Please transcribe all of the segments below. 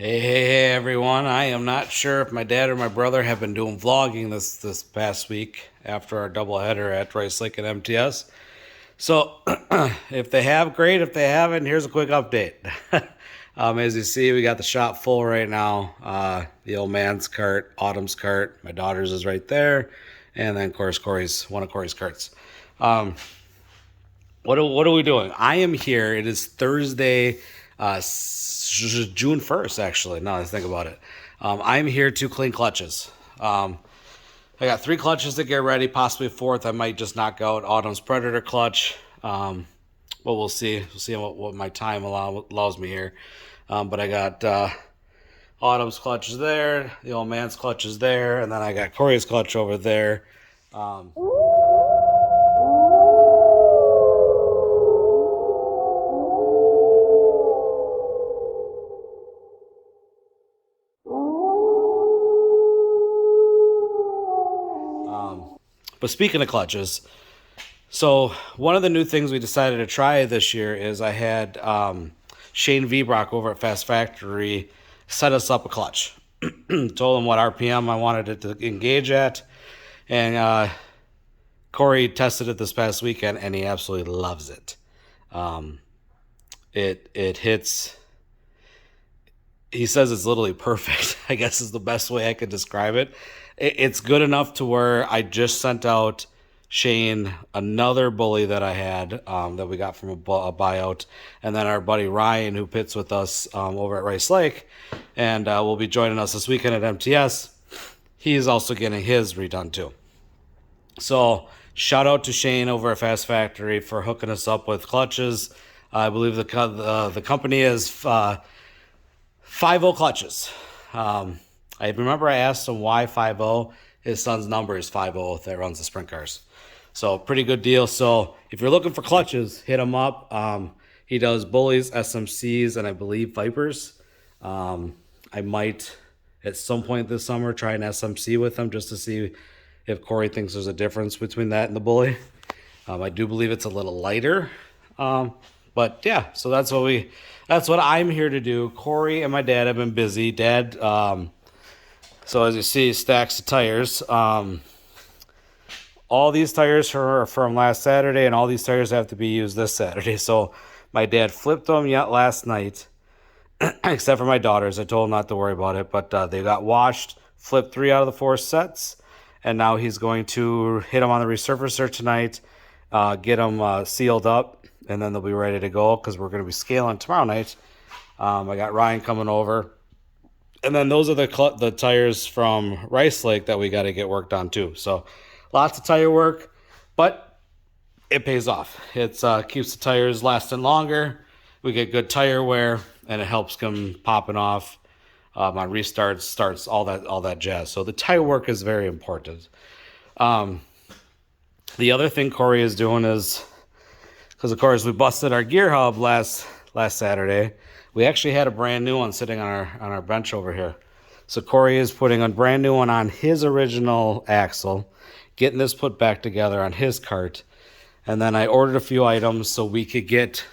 Hey, everyone. I am not sure if my dad or my brother have been doing vlogging this past week after our doubleheader at Rice Lake and MTS. So if they have, great. If they haven't, here's a quick update. As you see, we got the shop full right now. The old man's cart, Autumn's cart, my daughter's is right there, and then of course one of Corey's carts. What are we doing? I am here. It is Thursday, June 1st, actually. Now that I think about it. I'm here to clean clutches. I got 3 clutches to get ready, possibly a fourth. I might just knock out Autumn's Predator clutch. But we'll see. We'll see what my time allows me here. But I got Autumn's clutch is there, the old man's clutch is there, and then I got Corey's clutch over there. Um, but speaking of clutches, so one of the new things we decided to try this year is I had Shane Vbrock over at Fast Factory set us up a clutch. Told him what RPM I wanted it to engage at, and Corey tested it this past weekend, and he absolutely loves it. Um, it hits. He says it's literally perfect. I guess is the best way I could describe it. It's good enough to where I just sent out Shane another bully that I had that we got from a buyout, and then our buddy Ryan, who pits with us over at Rice Lake, and will be joining us this weekend at MTS. He's also getting his redone too. So shout out to Shane over at Fast Factory for hooking us up with clutches. I believe the company is 50 clutches. I remember I asked him why 50. His son's number is 50 that runs the sprint cars. So pretty good deal. So if you're looking for clutches, hit him up. He does bullies, SMCs, and I believe Vipers. I might at some point this summer try an SMC with him just to see if Corey thinks there's a difference between that and the bully. I do believe it's a little lighter. But yeah, so that's what I'm here to do. Corey and my dad have been busy. Dad, so as you see, stacks of tires. All these tires are from last Saturday, and all these tires have to be used this Saturday. So my dad flipped them yet last night, except for my daughters. I told him not to worry about it, but they got washed, flipped 3 out of the 4 sets, and now he's going to hit them on the resurfacer tonight, get them sealed up, and then they'll be ready to go because we're going to be scaling tomorrow night. I got Ryan coming over. And then those are the tires from Rice Lake that we got to get worked on too. So lots of tire work, but it pays off. It keeps the tires lasting longer. We get good tire wear, and it helps them popping off on restarts, starts, all that jazz. So the tire work is very important. The other thing Corey is doing is, because of course we busted our gear hub last Saturday. We actually had a brand new one sitting on our bench over here. So Corey is putting a brand new one on his original axle, getting this put back together on his cart. And then I ordered a few items so we could get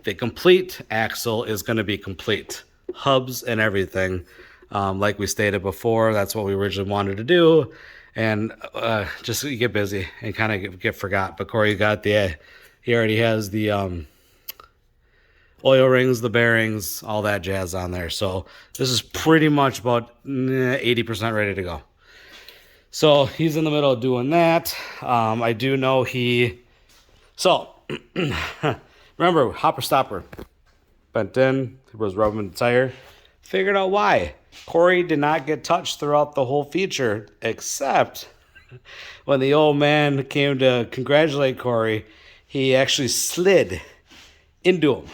the complete axle is going to be complete. Hubs and everything. Like we stated before, that's what we originally wanted to do. And just get busy and kind of get forgot. But Corey he already has the oil rings, the bearings, all that jazz on there. So this is pretty much about 80% ready to go. So he's in the middle of doing that. I do know so remember, hopper stopper bent in, he was rubbing the tire. Figured out why. Corey did not get touched throughout the whole feature, except when the old man came to congratulate Corey, he actually slid into him.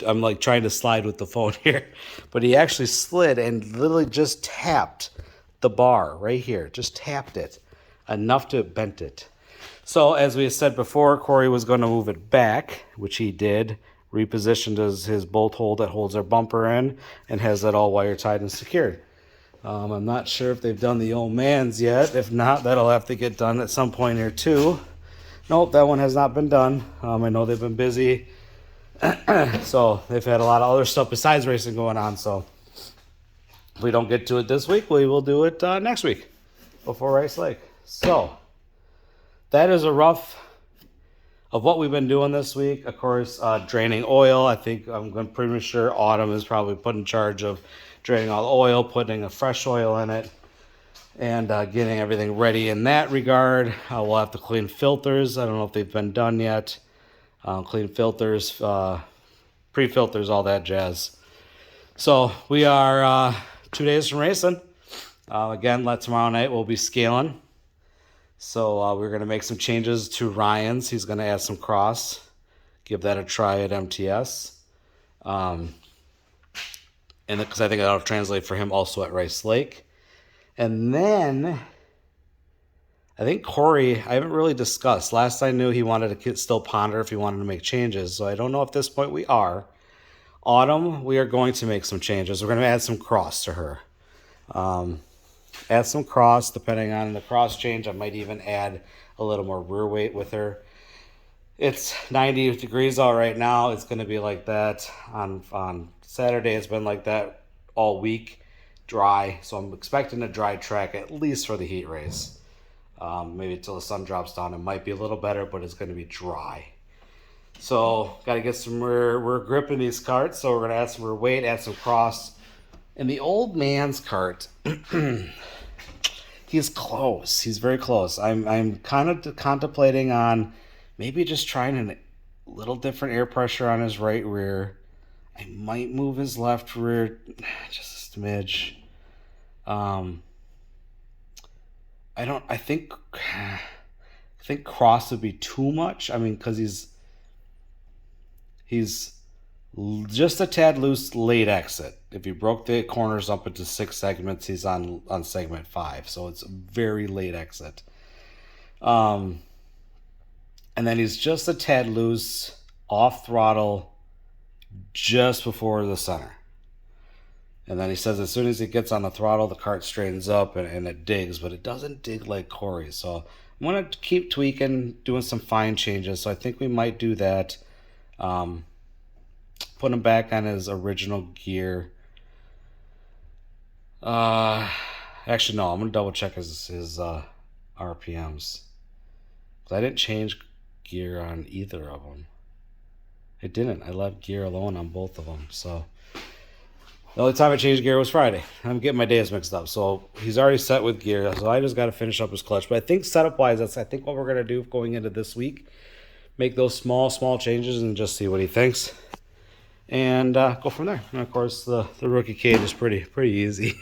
I'm like trying to slide with the phone here, but he actually slid and literally just tapped the bar right here, just tapped it enough to bent it. So as we said before, Corey was going to move it back, which he did, repositioned his bolt hole that holds our bumper in, and has that all wire tied and secured. I'm not sure if they've done the old man's yet. If not, that'll have to get done at some point here too. Nope, that one has not been done. I know they've been busy. So they've had a lot of other stuff besides racing going on. So If we don't get to it this week, we will do it next week before Rice Lake. So that is a rough of what we've been doing this week. Of course, draining oil. I think I'm pretty sure Autumn is probably put in charge of draining all the oil, putting a fresh oil in it, and getting everything ready in that regard. We'll have to clean filters. I don't know if they've been done yet. Clean filters, pre-filters, all that jazz. So we are 2 days from racing. Again, tomorrow night we'll be scaling. So we're going to make some changes to Ryan's. He's going to add some cross. Give that a try at MTS. And because I think that'll translate for him also at Rice Lake. And then I think Corey, I haven't really discussed. Last I knew he wanted to still ponder if he wanted to make changes. So I don't know if at this point we are. Autumn, we are going to make some changes. We're going to add some cross to her. Add some cross, depending on the cross change. I might even add a little more rear weight with her. It's 90 degrees out right now. It's going to be like that on Saturday. It's been like that all week, dry. So I'm expecting a dry track at least for the heat race. Maybe until the sun drops down. It might be a little better, but it's going to be dry. So got to get some rear grip in these carts. So we're going to add some rear weight, add some cross. In the old man's cart, he's close. He's very close. I'm kind of contemplating on maybe just trying a little different air pressure on his right rear. I might move his left rear just a smidge. I think cross would be too much. I mean, because he's just a tad loose late exit. If you broke the corners up into 6 segments, he's on segment 5. So it's a very late exit. And then he's just a tad loose off throttle just before the center. And then he says as soon as he gets on the throttle, the cart straightens up and it digs, but it doesn't dig like Corey. So I'm going to keep tweaking, doing some fine changes. So I think we might do that. Put him back on his original gear. Actually, no, I'm going to double check his RPMs. 'Cause I didn't change gear on either of them. I didn't. I left gear alone on both of them. So the only time I changed gear was Friday. I'm getting my days mixed up. So he's already set with gear. So I just got to finish up his clutch. But I think setup-wise, that's I think what we're going to do going into this week. Make those small changes and just see what he thinks. And go from there. And of course, the rookie cage is pretty easy.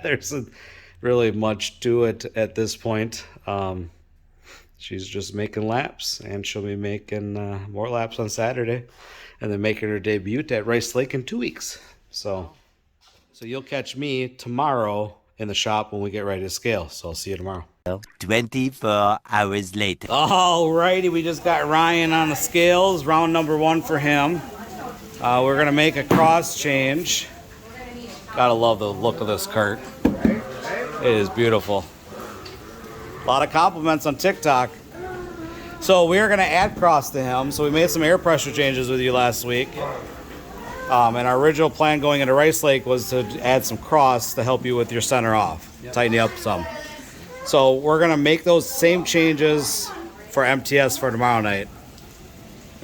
There's really much to it at this point. She's just making laps, and she'll be making more laps on Saturday, and then making her debut at Rice Lake in 2 weeks. So you'll catch me tomorrow in the shop when we get ready to scale. So I'll see you tomorrow. 24 hours later. Alrighty, we just got Ryan on the scales. Round number 1 for him. We're gonna make a cross change. Gotta love the look of this cart. It is beautiful. A lot of compliments on TikTok. So we're gonna add cross to him. So we made some air pressure changes with you last week. And our original plan going into Rice Lake was to add some cross to help you with your center off, tighten you up some. So we're gonna make those same changes for MTS for tomorrow night.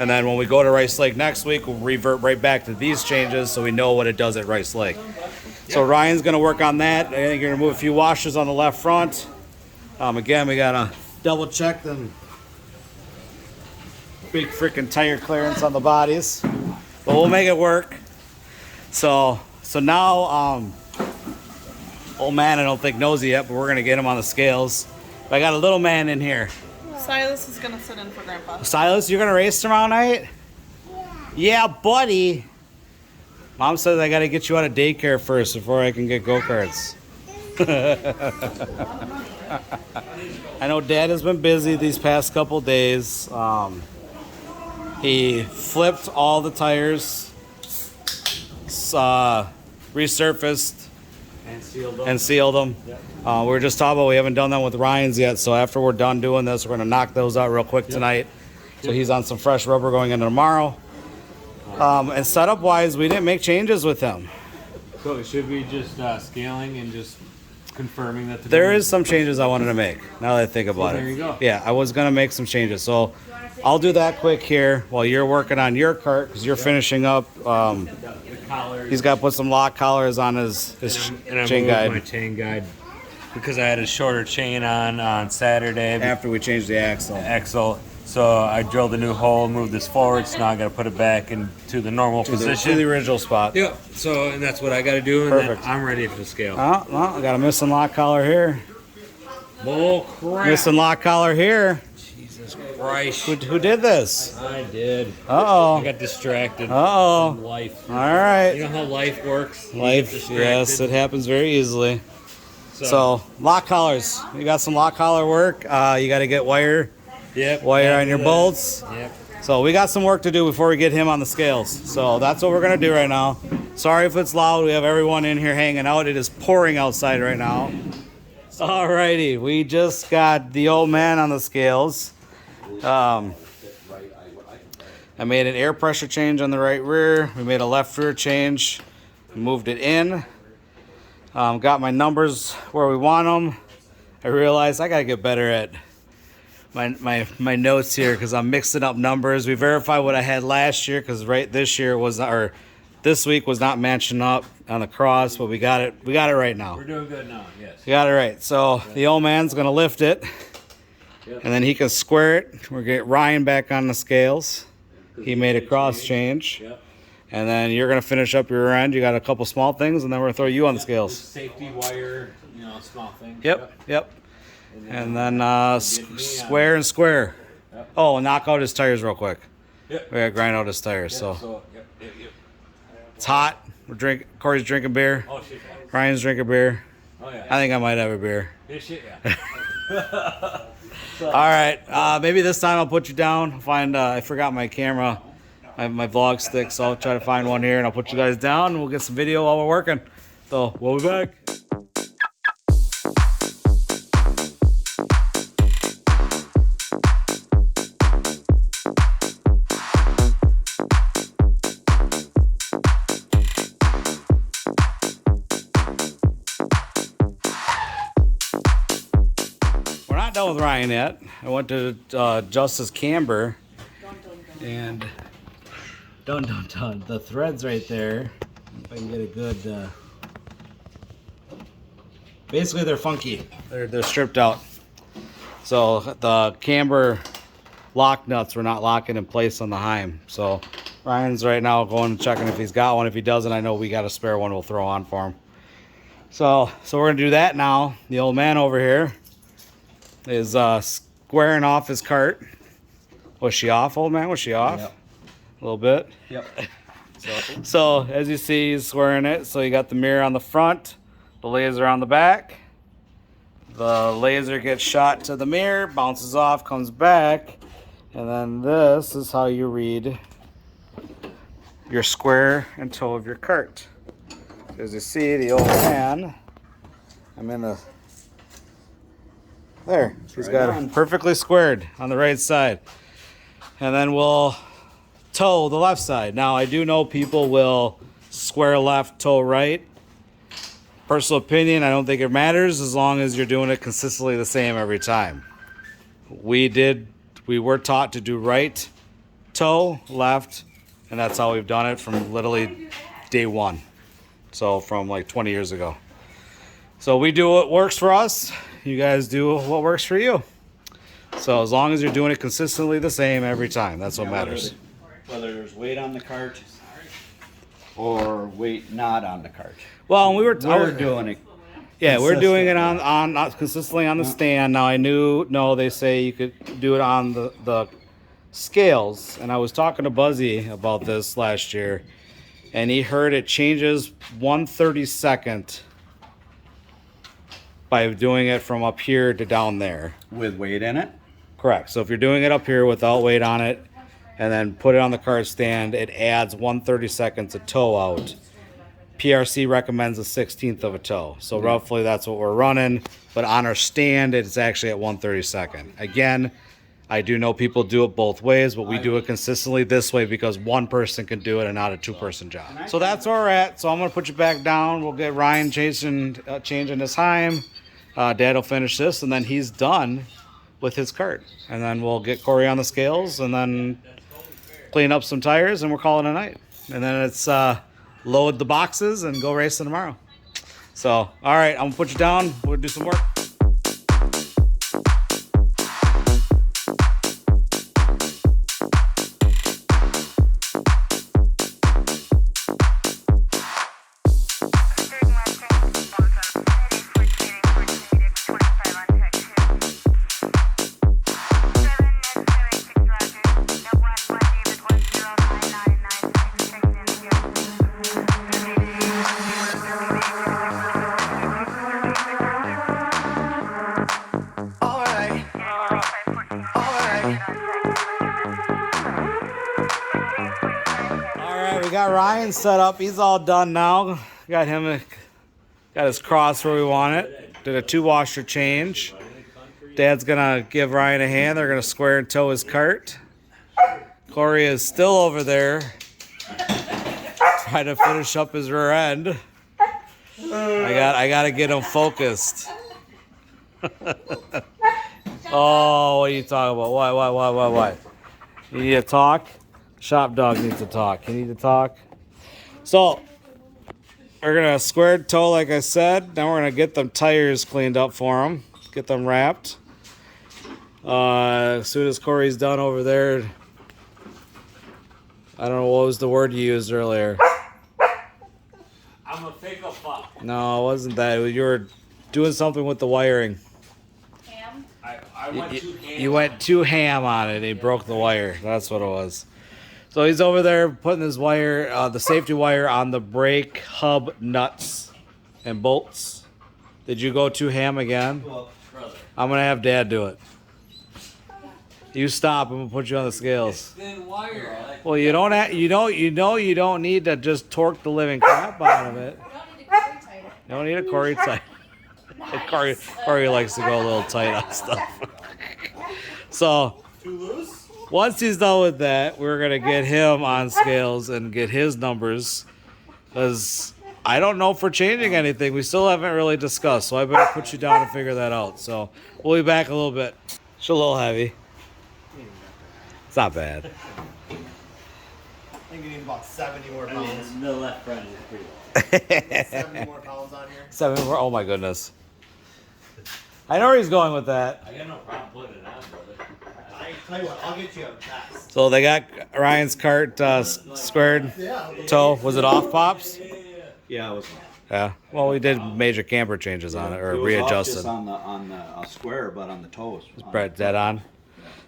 And then when we go to Rice Lake next week, we'll revert right back to these changes so we know what it does at Rice Lake. So Ryan's going to work on that. I think you're going to move a few washers on the left front. Again, we got to double check them. Big freaking tire clearance on the bodies. But we'll make it work. So now, old man I don't think knows it yet, but we're going to get him on the scales. But I got a little man in here. Silas is gonna sit in for Grandpa. Silas, you're gonna race tomorrow night? Yeah, buddy. Mom says I gotta get you out of daycare first before I can get go-karts. I know Dad has been busy these past couple days. He flipped all the tires, resurfaced, and sealed them. Yep. We were just talking about we haven't done that with Ryan's yet, so after we're done doing this, we're going to knock those out real quick tonight. So he's on some fresh rubber going into tomorrow. And setup-wise, we didn't make changes with him. So should we just scaling and just confirming that There is some changes I wanted to make, now that I think about it. there you go. Yeah, I was going to make some changes. So I'll do that quick here while you're working on your cart because you're finishing up. the collars. He's got to put some lock collars on his And I chain moved guide my chain guide because I had a shorter chain on Saturday. after we changed the Axle. So I drilled a new hole, moved this forward. So now I got to put it back into the normal to position. the original spot. Yep. So and that's what I got to do, and Perfect. then I'm ready for the scale. Oh, well, I got a missing lock collar here. Bull crap! Missing lock collar here. Jesus Christ! Who did this? I did. Uh I oh. got distracted. Uh from oh. Life. All You right. know how life works. You Life. get distracted. Yes, it happens very easily. So lock collars. You got some lock collar work. You got to get wire Yep. on your bolts. Yep. So we got some work to do before we get him on the scales. So that's what we're gonna do right now. Sorry if it's loud. We have everyone in here hanging out. It is pouring outside right now. Alrighty, we just got the old man on the scales. I made an air pressure change on the right rear. We made a left rear change. Moved it in. Got my numbers where we want them. I realized I gotta get better at my notes here because I'm mixing up numbers. We verified what I had last year because this week was not matching up on the cross, but we got it right now. We're doing good now. Yes. We got it right. So the old man's gonna lift it, Yep. and then he can square it. We're getting Ryan back on the scales. He made a cross change, Yep. and then you're gonna finish up your end. You got a couple small things, and then we're gonna throw you on the scales. Safety wire, small thing. Yep. And then square and square. Yep. Oh, knock out his tires real quick. Yep. We gotta grind out his tires. So Yep. it's hot. Corey's drinking beer. Oh shit. Ryan's drinking beer. Oh yeah. I think I might have a beer. Yeah, shit. Yeah. All right. Maybe this time I'll put you down. I forgot my camera, my vlog stick, so I'll try to find one here and I'll put you guys down and we'll get some video while we're working. So we'll be back. We're not done with Ryan yet. I went to Justice Camber and dun. The threads right there. If I can get a good. Basically, they're funky. They're stripped out. So the camber lock nuts were not locking in place on the Heim. So Ryan's right now going and checking if he's got one. If he doesn't, I know we got a spare one we'll throw on for him. So we're gonna do that now. The old man over here is squaring off his cart. Was she off, old man? Was she off? Yep. A little bit. Yep. So as you see, he's squaring it. So you got the mirror on the front, the laser on the back. The laser gets shot to the mirror, bounces off, comes back, and then this is how you read your square and toe of your cart. As you see, the old man, there, he's got it perfectly squared on the right side. And then we'll toe the left side. Now, I do know people will square left, toe right. Personal opinion, I don't think it matters as long as you're doing it consistently the same every time. We were taught to do right, toe, left, and that's how we've done it from literally day one. So from like 20 years ago. So we do what works for us. You guys do what works for you. So as long as you're doing it consistently the same every time, that's what matters. Whether there's weight on the cart or weight not on the cart. Well, we're doing it. Yeah, we're doing it on not consistently on the stand. Now they say you could do it on the scales, and I was talking to Buzzy about this last year, and he heard it changes 1/32 by doing it from up here to down there. With weight in it? Correct. So if you're doing it up here without weight on it, and then put it on the cart stand, it adds 1/32 of toe out. PRC recommends a 1/16 of a toe. So roughly that's what we're running. But on our stand, it's actually at 1/32. Again, I do know people do it both ways, but we do it consistently this way because one person can do it and not a two-person job. So that's where we're at. So I'm going to put you back down. We'll get Ryan changing his time. Dad will finish this, and then he's done with his cart. And then we'll get Corey on the scales and then clean up some tires, and we're calling it a night. And then it's load the boxes and go racing tomorrow. So, all right, I'm going to put you down. We'll do some work. We got Ryan set up. He's all done now. Got his cross where we want it. Did a 2-washer change. Dad's gonna give Ryan a hand. They're gonna square and tow his cart. Corey is still over there trying to finish up his rear end. I gotta get him focused. Oh, what are you talking about? What? You need to talk? Shop dog needs to talk. You need to talk. So we're gonna square toe, like I said. Now we're gonna get them tires cleaned up for him. Get them wrapped. As soon as Corey's done over there, I don't know what was the word you used earlier. I'm a pick up fuck. No, it wasn't that. You were doing something with the wiring. Ham? I went too ham. You went too ham on it. And he broke the wire. That's what it was. So he's over there putting his wire, the safety wire, on the brake hub nuts and bolts. Did you go too ham again? Well, I'm gonna have Dad do it. You stop. I'm gonna put you on the scales. Thin wire. Well, you don't need to just torque the living crap out of it. You don't need a Corey tight. Corey likes to go a little tight on stuff. So. too loose? Once he's done with that, we're going to get him on scales and get his numbers. Because I don't know if we're changing anything. We still haven't really discussed. So I better put you down and figure that out. So we'll be back a little bit. It's a little heavy. It's not bad. I think you need about 70 more pounds. The left front is pretty low. 70 more pounds on here. 7 more. Oh my goodness. I know where he's going with that. I got no problem putting it on, brother. I tell you what, I'll get you a test. So they got Ryan's cart squared toe. Was it off, Pops? Yeah, it was. Yeah. Well, we did major camber changes on it, or It was off readjusted. just on the square, but on the toes. Brett dead on.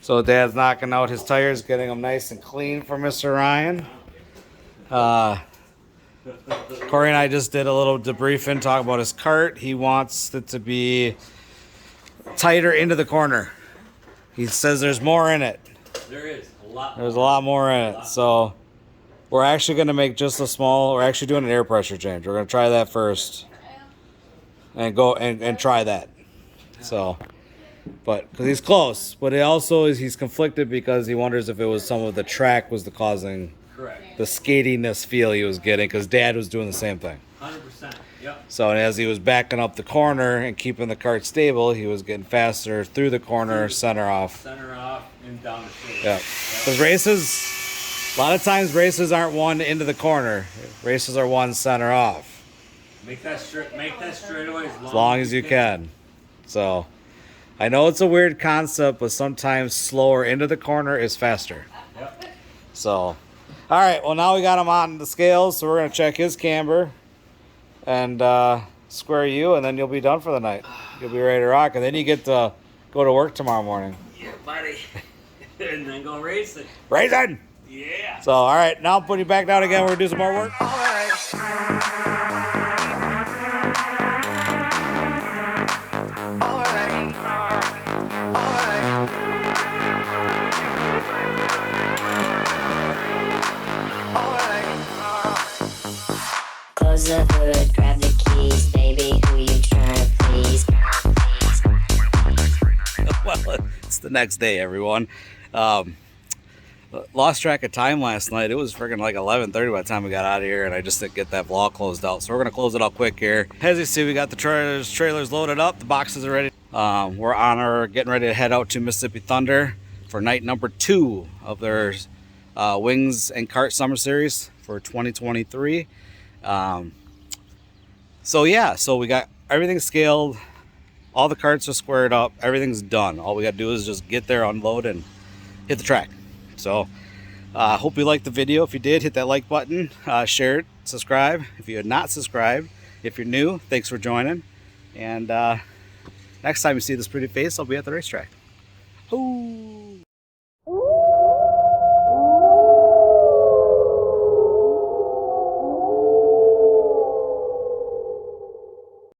So Dad's knocking out his tires, getting them nice and clean for Mr. Ryan. Corey and I just did a little debriefing, talking about his cart. He wants it to be tighter into the corner. He says there's more in it. There is a lot. There's a lot more in it. So we're actually going to make just a small, we're actually doing an air pressure change. We're going to try that first and go and try that. So, but because he's close, but it also is, he's conflicted because he wonders if it was some of the track was the causing Correct. the skatiness feel he was getting, because Dad was doing the same thing. 100%. Yep. So as he was backing up the corner and keeping the cart stable, he was getting faster through the corner, center off. Center off and down the street. Yeah. Because races, a lot of times races aren't one into the corner. Races are one center off. Make that straightaway As long as you can. So I know it's a weird concept, but sometimes slower into the corner is faster. Yep. So, all right. Well, now we got him on the scales, so we're going to check his camber and square you, and then you'll be done for the night. You'll be ready to rock, and then you get to go to work tomorrow morning. Yeah, buddy. And then go racing. Racing! Yeah. So, all right. Now I'm putting you back down again. We're going to do some more work. Close the hood, grab the keys, baby, who you trying to please? Well, it's the the next day, everyone. Lost track of time last night. It was freaking like 11:30 by the time we got out of here, and I just didn't get that vlog closed out. So we're gonna close it out quick here. As you see, we got the trailers loaded up. The boxes are ready. We're on our getting ready to head out to Mississippi Thunder for night number 2 of their Wings and Kart Summer Series for 2023. So yeah, so we got everything scaled. All the carts are squared up. Everything's done. All we got to do is just get there, unload, and hit the track. So hope you liked the video. If you did, hit that like button, share it, subscribe if you had not subscribed. If you're new, thanks for joining. And next time you see this pretty face, I'll be at the racetrack. Ooh.